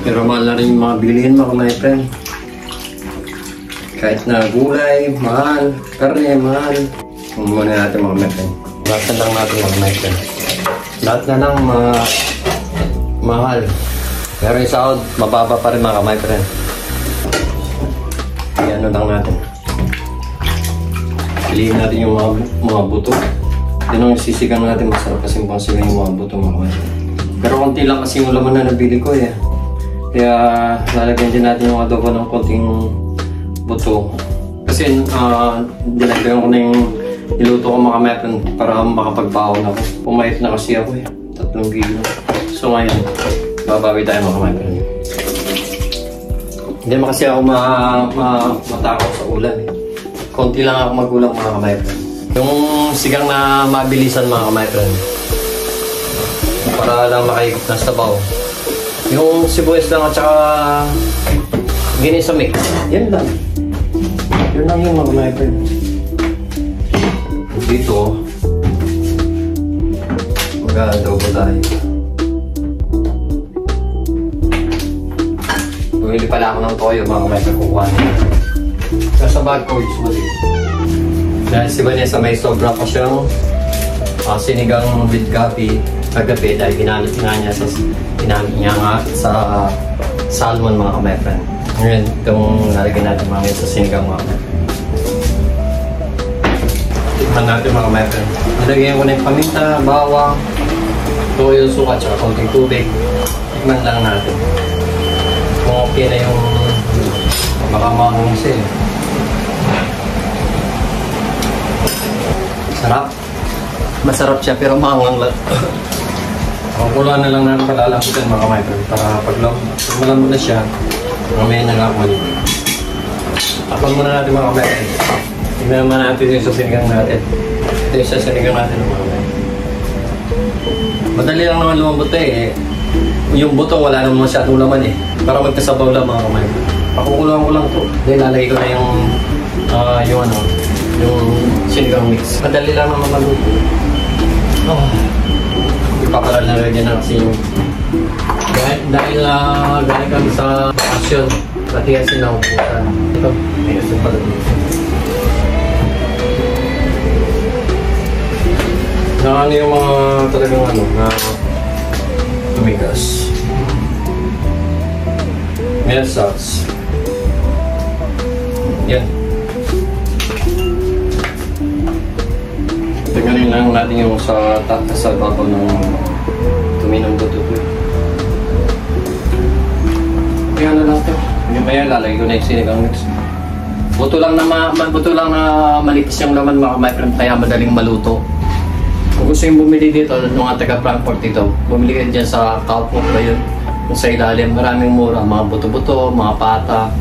Pero mahal na rin yung mga bilihin mga my friend. Kahit na gulay, mahal. Karne, mahal. Muna natin mga my friend. Lahat na lang natin mga my friend. Lahat na lang mahal. Pero yung sahod, mababa pa rin mga my friend. Ano lang natin. Piliin natin yung mga buto. Yan ang sisigang natin. Masarap kasi pangsigang yung mga buto mga my friend. Pero konti lang kasi yung laman na nabili ko eh. Kaya lalagyan din natin yung adobo ng konting buto. Kasi dinagdagan ko na yung niluto ko mga my friend para makapagbaon ako. Pumayat na kasi ako eh. 3 kilo. So ngayon, babawi tayo mga my friend. Hindi naman kasi ako matakot sa ulan eh. Konti lang ako magulang mga my friend. Yung sigang na mabilisan mga my friend. Para lang makaikot na sabaw. Yung sibuyas lang at saka ginisa mix. Yan lang. Yun lang yung mga my friend. Dito, mag-adobo tayo. Bumili pala ako ng toyo mga my friend kukuha nila. Nasa bag ko usually. Dahil si Vanessa may sobra pa siyang sinigang with gabi kagabi dahil ginamit niya sa salmon mga my friend. Ngayon itong nalagyan natin mga sa sinigang mga my friend. Tikman natin mga my friend. Nalagyan ko na yung paminta, bawang, toyo, suka, at konting tubig. Tikman lang natin. Kung okay na yung baka mahangin. Sarap. Masarap siya pero maangang lang. Pakuluan na lang natin palalambutin mga my friend para pag malambot na siya, mamaya na lang ako. Tapon muna natin mga my friend. Tingnan naman natin yung sasinigang natin. Ito yung sasinigang natin mga my friend. Madali lang naman lumambot eh. Yung buto wala naman masyadong laman eh. Para magkasabaw lang mga my friend. Pakukuluan ko lang ito. Dahil lalagay ko na yung sinigang mix. Madali lang naman maluto. Ipaparal na rin na kasi yung dahil galing kami sa aksyon pati kasi naubusan ito may asin pala na yung mga talagang na tumigas mesas yan. Tingnan lang natin yung sa babaw ng tuminong buto ko. Kaya na lang ito. Yung maya lalagay ko na yung sinigang mix. Buto lang na malipis yung laman mga my friend kaya madaling maluto. Kung gusto yung bumili dito, mga taga Frankfurt dito, bumili kayo dyan sa Kaufhof ba yun? Kung sa ilalim, maraming mura. Mga buto-buto, mga pata.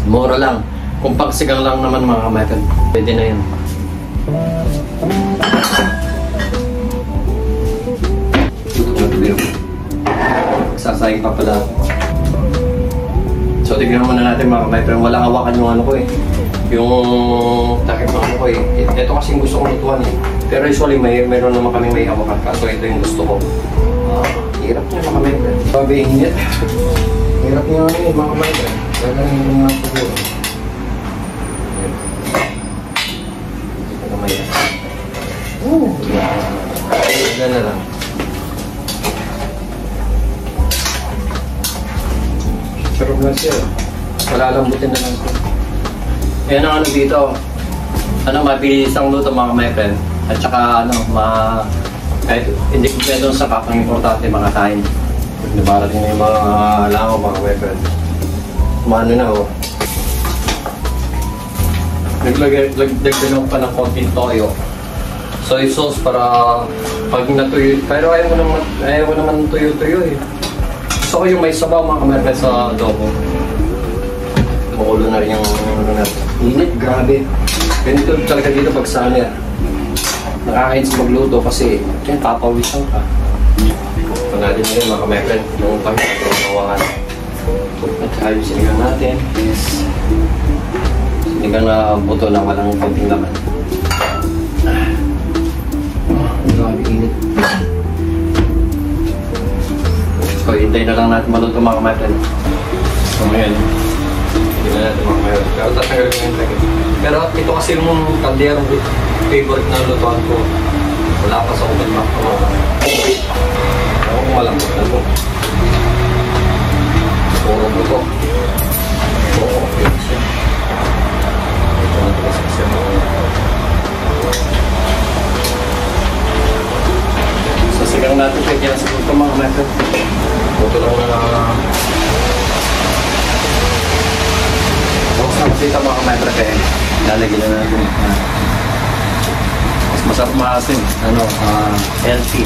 Mura lang. Kung pagsigang lang naman mga my friend, pwede na yun. Sasayang pa pala. So tignan muna natin mga my friend. Walang hawakan yung ano ko eh. Yung takip ng ano ko eh. Ito kasi gusto kong lutuan eh. Pero usually mayroon naman kaming may hawakan ka. So ito yung gusto ko. Hirap niya mga my friend. Sabi init. Hirap niya mga my friend. Gagaling yung mga siguro. Ito na may yan na lang. Sarap na siya. Malalambutin na lang siya. Yan ang ano dito. Mabilis ang luto mga my friend. At saka kahit hindi ko pwede sa kapang importante mga kain. Nabarating na yung mga langaw mga my friend. Kumano na oh. Nagdagdagan pa ng konting toyo. Soy sauce para pag natuyo. Pero ayaw ko naman tuyo-tuyo eh. Gusto ko yung may sabaw mga kamerpet sa adobo. Makulo na rin yung init, grabe. Ganito talaga dito pag summer. Nakakain sa magluto kasi yan, papawisan ka. Ito natin rin mga kamerpet. Yung pagkakawakan. At saka yung sinigang natin. Yes. Sinigang na buto na walang konting laman. Grabe init. So, Hintay na lang natin maluto mga my friend. So ngayon, hindi na natin mga my friend. Pero tatanggalin ko yung lagay. Pero ito kasi yung kalderong favorite na lutuan ko. Wala pa sa open map. Ako kung malambot na ito. Puro mo ito. Oo, okay siya. Ito na ito kasi siya. Sasigang natin kaya kaya sa ito mga method. Ito lang na kung saan sita mga method kaya lalagyan na natin. Mas masarap maasim. Healthy.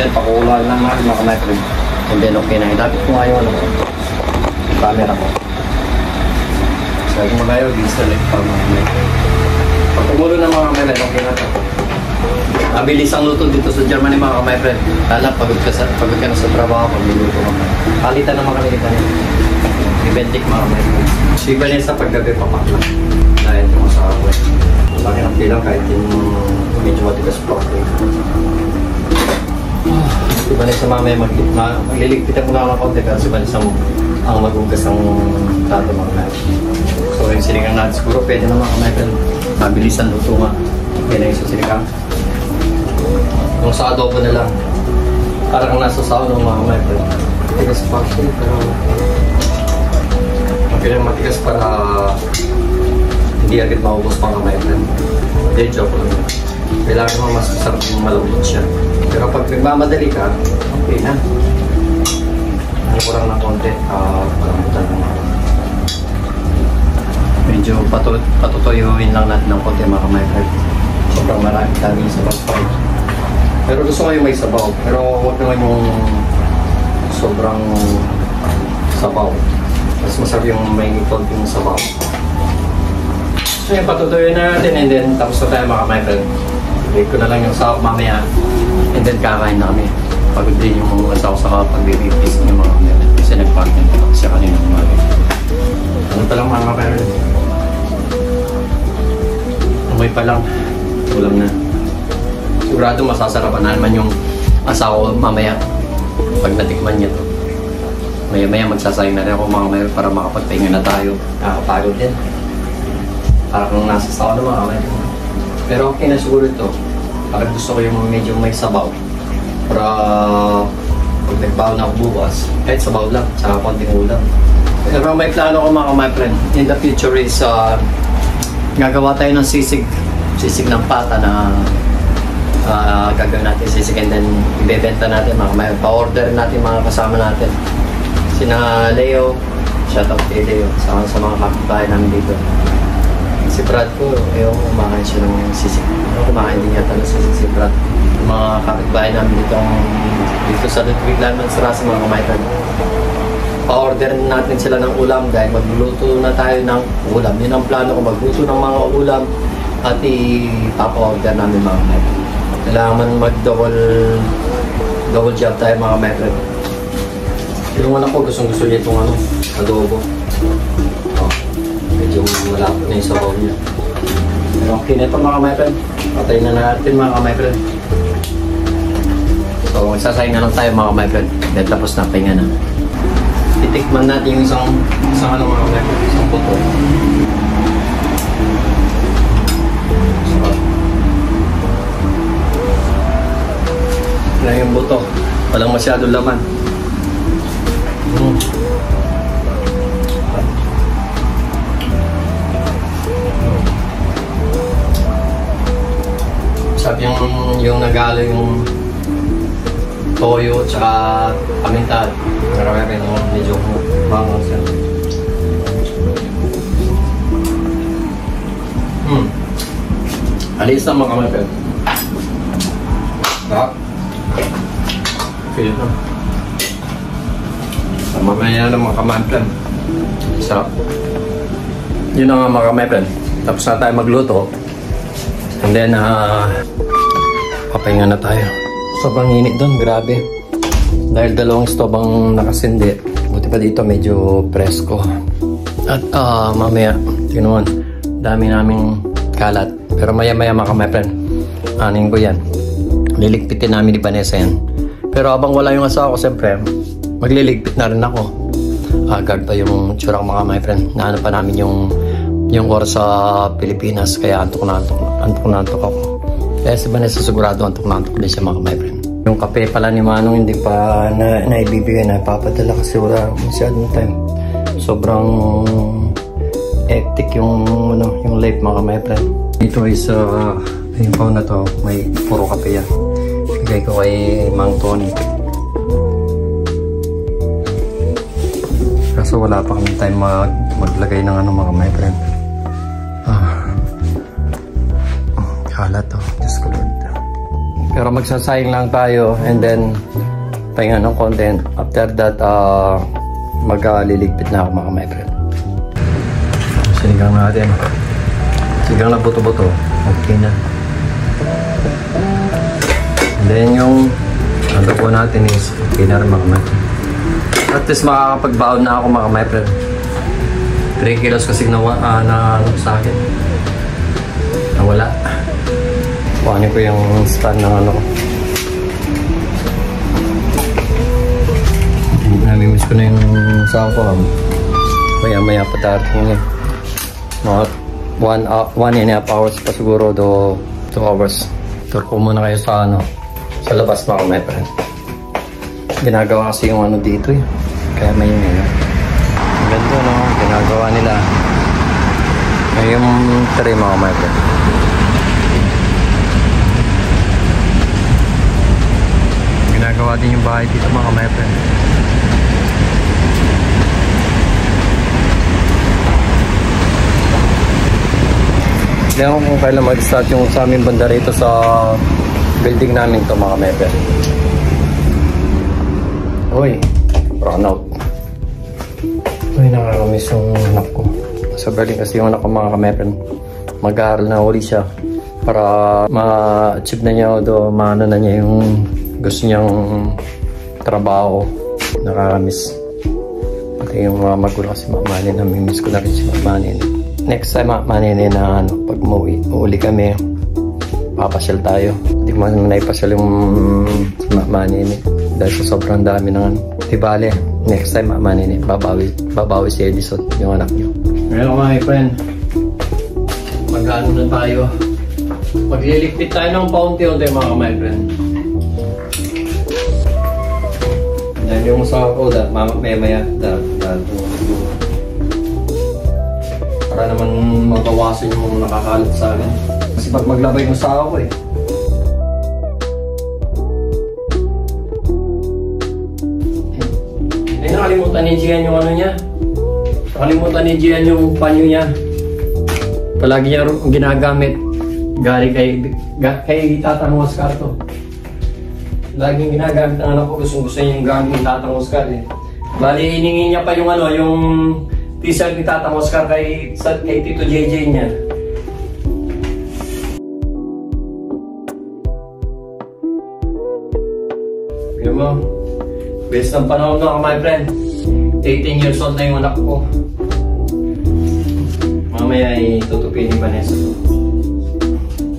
Then pakulaan lang natin mga method. And then okay na. Dapat ko ngayon camera ko. Sabi mo kayo, di-select pa mga method. Pag tumulo ng mga kamay, okay na ito. Mabilis ang luto dito sa Germany mga kamay, friend. Lala, pagod ka na sa trabaho, pag niluto ka. Palitan naman kami kanina. Ibentik mga kamay, friend. Si Vanessa paggabi papakla. Dahil ito sa ako. Laki ng pilang kahit yung medyo matigas po. Si Vanessa mamaya magliligpitan ko na ako ng konti pero si Vanessa ang magugas ng tato mga kamay. So yung sinigang natin siguro pwede na mga kamay, friend. Mabilisan luto nga. Yan na yung susiligang. Kung sa adobo na lang. Parang nasa sauna ng mga kamay. Matigas pa siya. Pero okay lang matigas para hindi agad maubos pang kamay. Hindi, joke lang. Kailangan mo mas masarap yung malambot siya. Pero pag nagmamadali ka, okay na. Ano ko lang ng konti. Palambutan ng mga. Medyo patutuyuin lang natin ng konti mga kamay. Sobrang marami dami sa sabaw. Pero gusto ko yung may sabaw. Pero huwag naman yung sobrang sabaw. Mas masarap yung may konting sabaw. So yung patutuyuin natin and then tapos na tayo mga kamay. Break ko na lang yung sabaw mamaya and then kakain na kami. Pagod din yung mga sabaw sa pag-bibigis ng mga kamay. Kasi nag-partner ko kasi kanina kumari. Ano pa lang mga kamay. Amoy pa lang, ulam na. Sigurado masasarapan na naman yung asawa mamaya pag natikman niya to. Maya-maya magsasayang na rin ako mga kamay para makapagpahinga na tayo. Nakakapagod din. Para kung nasa sawa na mga kamay. Pero okay na siguro ito. Parang gusto ko yung medyo may sabaw. Para pag nagbaw na ako bukas, kahit sabaw lang, tsaka konting ulam. Pero may plano ko mga kamay friend. In the future is gagawa tayo ng sisig ng pata na gagawin natin sisig and then ibebenta natin mga kamay. Pa-order natin mga kasama natin. Sina Leo, shoutout kay Leo, sa mga kapitbahay namin dito. Si Brad ko, kumakain siya ng sisig. Kumakain din yata ng sisig si Brad. Mga kapitbahay namin dito sa Ludwig Lemon sa Rasa mga kamay. Pa-order natin sila ng ulam dahil magluluto na tayo ng ulam. Yun ang plano ko, magluto ng mga ulam at ipapa-order namin mga metro. Kailangan mag-double job tayo mga metro. Yung anak ko, gustong-gusto niya itong adobo. Medyo malapot na yung sabaw niya. Pero okay na ito mga metro. Patayin na natin mga metro. So magsasayang na lang tayo mga metro. Dahil tapos na pahinga na. Titikman natin yung isang mga metro. Isang puto. Yung buto, walang masyadong laman. Sabi yung nagalo yung toyo tsaka paminta. Marami rin medyo bangon siya. Alis na mga kamay. Sarap. Feel na. Mamaya na mga kamay. Sarap. Yun na nga mga kamay. Tapos na tayo magluto. And then, papahinga na tayo. Sobrang init doon, grabe. Dahil dalawang stove ang nakasindi. Buti pa dito medyo presko. At mamaya, tingnan mo, dami naming kalat. Pero maya-maya mga kamay, anin ko yan. Liligpitin namin ni Vanessa yan. Pero habang wala yung asawa ko, siyempre, magliligpit na rin ako. Agad pa yung tsura ko mga my friend. Naano pa namin yung oras sa Pilipinas, kaya antok na antok ako. Kaya si Vanessa sigurado antok din siya mga my friend. Yung kape pala ni Manong hindi pa naibibigay na ipapadala kasi wala masyadong time. Sobrang hectic yung life mga my friend. Ito is yung phone na to, may puro kape yan. Bigay ko kay Mang Tony. Kaso wala pa kami time maglagay ng mga my friend. Kalat to, Diyos ko Lord. Pero magsasayang lang tayo and then pahinga ng content. After that, magliligpit na ako mga my friend. Sinigang natin. Sinigang na buto-buto. Okay na. And then yung ano po natin is okay na rin mga my friend. At least makakapagbaon na ako mga my friend. 3 kilos kasi na sa akin. Nawala. Kuhanin ko yung stand ng ano ko. Namimiss ko na yung saan ko. Maya pa darating eh. Mga 1.5 hours pa siguro do 2 hours. Tour ko muna kayo sa sa labas mga my friend. Ginagawa kasi yung dito eh. Kaya may ang ganda no. Ginagawa nila. May yung tray mga my friend. Ginagawa din yung bahay dito mga my friend. Hindi ako kung kailan mag-start yung sa aming banda rito sa building namin to mga my friend. Uy, run out. Uy, nakakamiss yung anak ko. Sa Berlin kasi yung anak ko mga my friend. Mag-aaral na uli siya para ma-achieve na niya o maano na niya yung gusto niyang trabaho. Nakakamiss. Pati yung mga magulang kasi mamani, namimiss ko na rin si mamani. Next time mamani na pag uli kami, papasyal tayo. Hindi ko man naipasyal yung mamani dahil sa sobrang dami ng Di bale, next time mamani babawi si Edison, yung anak niyo. Ngayon mga friend, mag-ano na tayo. Magliligpit tayo ng paunti-unti mga my friend. Yan yung sa ako, maya para naman mabawasan yung nakakalat sa akin. Kasi pag maglabay yung sa ako eh. Ay, nakalimutan ni Gian yung ano niya. Nakalimutan ni Gian yung panyo niya. Palagi niya ginagamit. Galing kay Tatang Oscar to. Laging ginagamit ng anak ko. Gusto niya yung gamit ni Tatang Oscar eh. Bali, hiningi niya pa yung yung t-shirt ni Tatang Oscar kay Tito JJ niya. Yun mo. Best ng panahon na my friend. 18 years old na yung anak ko. Mamaya ay tutupin ni Vanessa.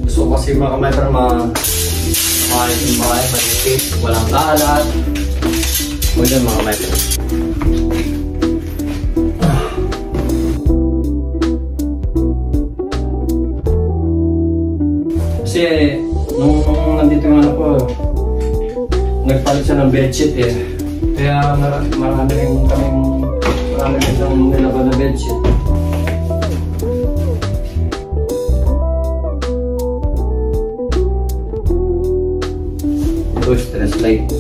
Gusto ko kasi mga my friend maayos yung bahay, manipis, walang kalat. Huwag yun mga my friend. Kasi nung nandito yung anak ko, nagpalit siya ng bedsheet eh. Kaya marami rin nilaban na bedsheet. Ito stress light.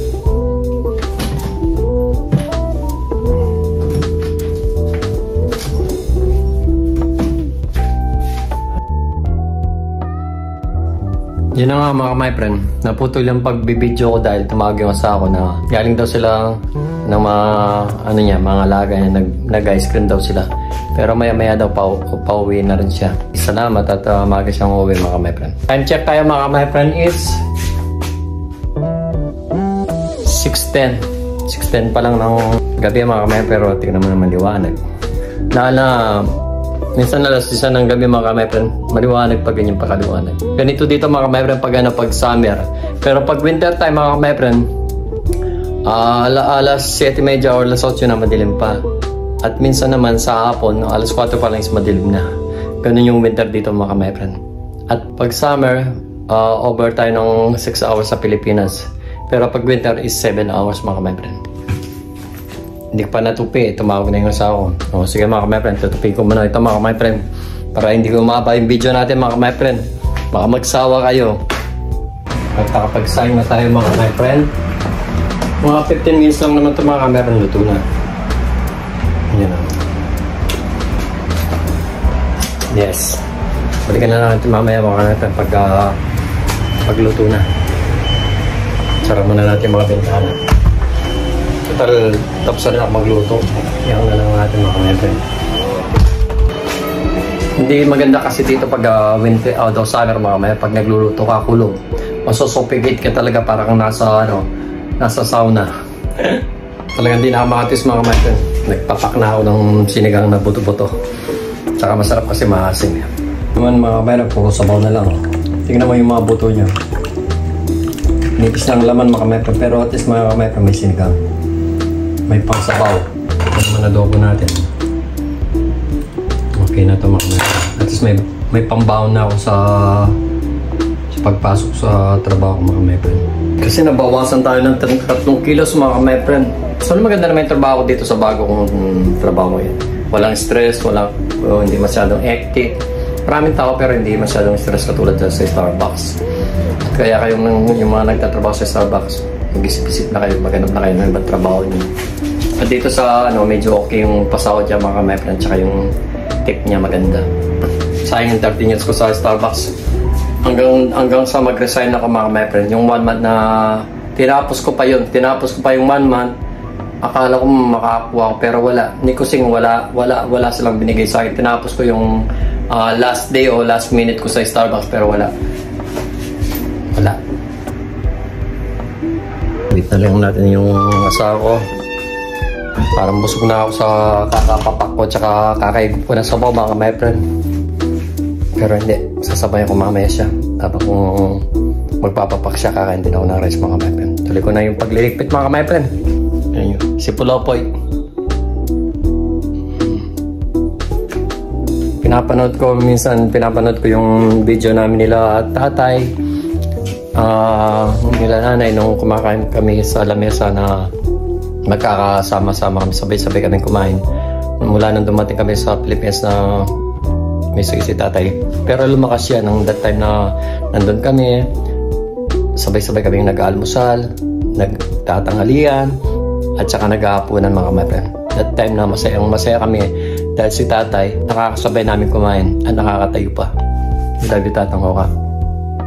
Yun na nga mga my friend, naputol yung pagbibideo ko dahil tumawag yung asawa ko na galing daw sila ng mga alaga niya, nag-ice cream daw sila. Pero maya-maya daw pauwi na rin siya. Salamat at maaga siyang uwi mga my friend. Time check tayo mga my friend is 6:10. 6:10 pa lang ng gabi mga my pero tingnan mo naman liwanag. Minsan alas 10 ng gabi mga my friend, maliwanag pag ganyan pakaliwanag. Ganito dito mga my friend pag pag summer. Pero pag winter time mga my friend, alas 7:30 or alas 8 na madilim pa. At minsan naman sa hapon, alas 4 pa lang is madilim na. Ganun yung winter dito mga my friend. At pag summer, over tayo ng 6 hours sa Pilipinas. Pero pag winter is 7 hours mga my friend. Hindi ko pa natupi, tumawag na yung asawa ko. Sige mga my friend, tutupi ko muna ito mga my friend. Para hindi ko umaba yung video natin mga my friend. Baka magsawa kayo. At nakapag-sign na tayo mga my friend. Mga 15 minutes lang naman ito mga my friend, luto na. Yan na. Yes. Balikan na natin mamaya mga my friend pagluto na. Sarap muna natin mga bintana. Total, tapos na rin ako magluto. Yan na lang natin mga kapatid. Hindi maganda kasi dito pag winter, outdoor summer mga kapatid. Pag nagluluto ka, kulog. Masusupigate ka talaga parang nasa sauna. Talagang hindi nakamatis mga kapatid. Nagpapak na ako ng sinigang na buto-buto. Tsaka masarap kasi maasim. Naman mga kapatid, puro sabaw na lang. Tingnan mo yung mga buto niya. Nipis ng laman mga kapatid. Pero at least mga kapatid may sinigang. May pangsabaw. Ito naman adobo natin. Okay na ito mga kapatid. At least may pambaon na ako sa pagpasok sa trabaho mga kapatid. Kasi nabawasan tayo ng 3 kilos mga kapatid. So maganda naman yung trabaho dito sa bago kong trabaho ngayon. Walang stress, hindi masyadong hectic. Maraming tao pero hindi masyadong stress katulad sa Starbucks. Kaya kayong yung mga nagtatrabaho sa Starbucks, mag-isip-isip na kayo, maghanap na kayo ng ibang trabaho niyo. At dito sa medyo okay yung pasahod niya mga my friend, tsaka yung tip niya maganda. Sayang yung 13 years ko sa Starbucks. Hanggang sa mag-resign ako mga my friend, yung 1 month na tinapos ko pa yung 1 month, akala ko makakuha ko pero wala. Ni Kusing wala silang binigay sa akin. Tinapos ko yung last day o last minute ko sa Starbucks pero wala. Wait na lang natin yung asawa ko. Parang busog na ako sa kakapapak ko tsaka kakaigop ko na sabaw mga my friend. Pero hindi, sasabayan ko mamaya siya. Tapos kung magpapapak siya, kakain din ako ng rice mga my friend. Tuloy ko na yung pagliligpit mga my friend. Ayan yun, si Pulopoy. Pinapanood ko yung video namin nila at tatay. Nila nanay nung kumakain kami sa lamesa na magkakasama-sama kami, sabay-sabay kami kumain. Mula nang dumating kami sa Pilipinas na may si tatay. Pero lumakas siya nung that time na nandun kami. Sabay-sabay kami nag-almusal, nagtatanghalian, at saka nag-aapunan mga kapatid. That time na masaya kami dahil si tatay nakakasabay namin kumain at nakakatayo pa. Dahil tatang ko ka.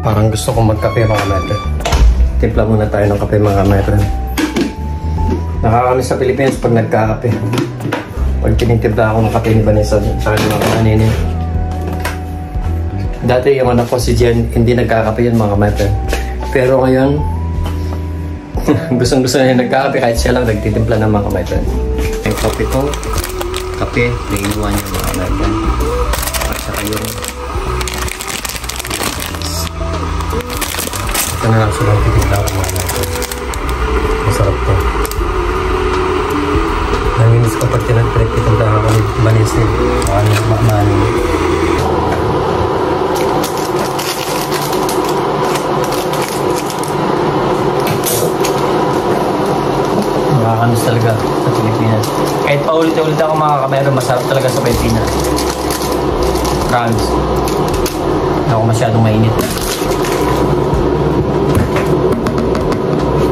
Parang gusto kong magkape mga kapatid. Timpla muna tayo ng kape mga kapatid. Nakakami sa Pilipinas pag nagkakape. Pag tinitimpla ako ng kape ni Vanessa sa kanyang mga kanini. Dati yung anak ko si Jen, hindi nagkakape yan mga kapatid. Pero ngayon, gustong-gusto na yung nagkakape kahit siya lang nagtitimpla ng mga kapatid. Yung kape ko, kape, naiiwan yung mga kapatid. At saka yung ito na lang silang titimpla ko mga kapatid. Masarap to. Nanginis ko pag tinagpitimpla ako ni Vanessa. Kanyang makmani. Nakakamis talaga sa Pilipinas. Kahit paulit-ulit ako mga kamero, masarap talaga sa Pilipinas. Promise. Hindi ako masyadong mainit.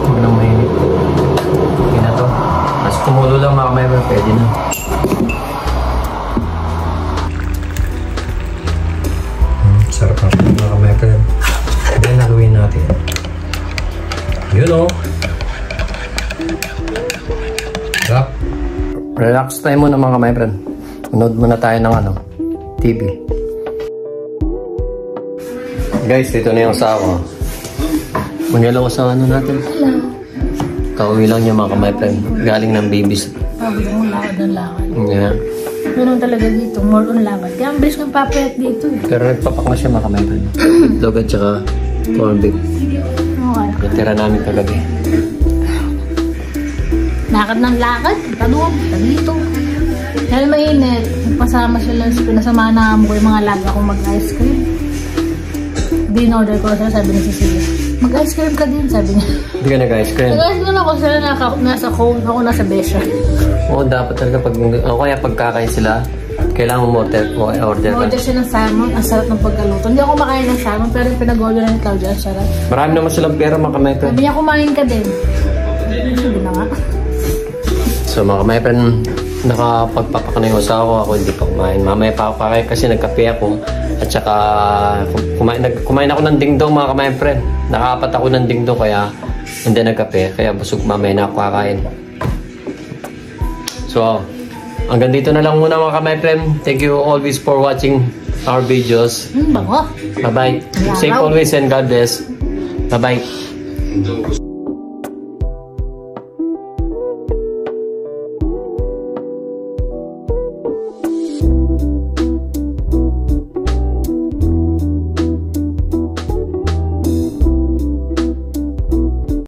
Huwag nang mainit. Hindi na to. Mas kumulo lang mga kamero, pwede na. Sarap na mga kamero. Kaya naluin natin. Yun o. Relax tayo muna mga my friend. Manood muna tayo ng TV. Guys, ito na yung asawa. Mag-hello ko sa natin. Hello. Kauwi lang niya mga my friend. Galing ng babies. Pagod mo lakad ng lakad. Yeah. Ganun talaga dito, more on laban. Kaya ang bilis ng papayat dito eh. Pero nagpapak na siya mga kamay-friend. Itlog at saka corned beef. Okay. Natira namin kagabi. Lakad ng lakad, tanong, dito. Dahil mainit, pasama sila, pinasama na mo yung mga laga kong mag-ice cream. Din-order ko sila, sabi ni Cecilia, mag-ice cream ka din, sabi niya. Hindi ka nag-ice cream? Nag-ice cream ako sila, nasa cone, ako nasa besya. Oo, dapat talaga kaya pagkakain sila, kailangan mo order ka. Order siya ng salmon, ang sarap ng pagkaluto. Hindi ako makain ng salmon, pero yung pinag-order na ni Claudia, ang sarap. Marami naman silang pera mga kamay-friend. Sabi niya, kumain ka din. Sabi na nga. So mga kamay-friend, nakapagpapak na yung asawa ko, ako hindi pa kumain. Mamaya pa ako kakain kasi nagkape ako. At saka kumain ako ng dingdong mga kamay-friend. Nakapat ako ng dingdong kaya hindi nagkape. Kaya busog mamaya na ako kakain. So, hanggang dito na lang muna mga kamay-friend. Thank you always for watching our videos. Bango. Bye-bye. Safe always and God bless. Bye-bye.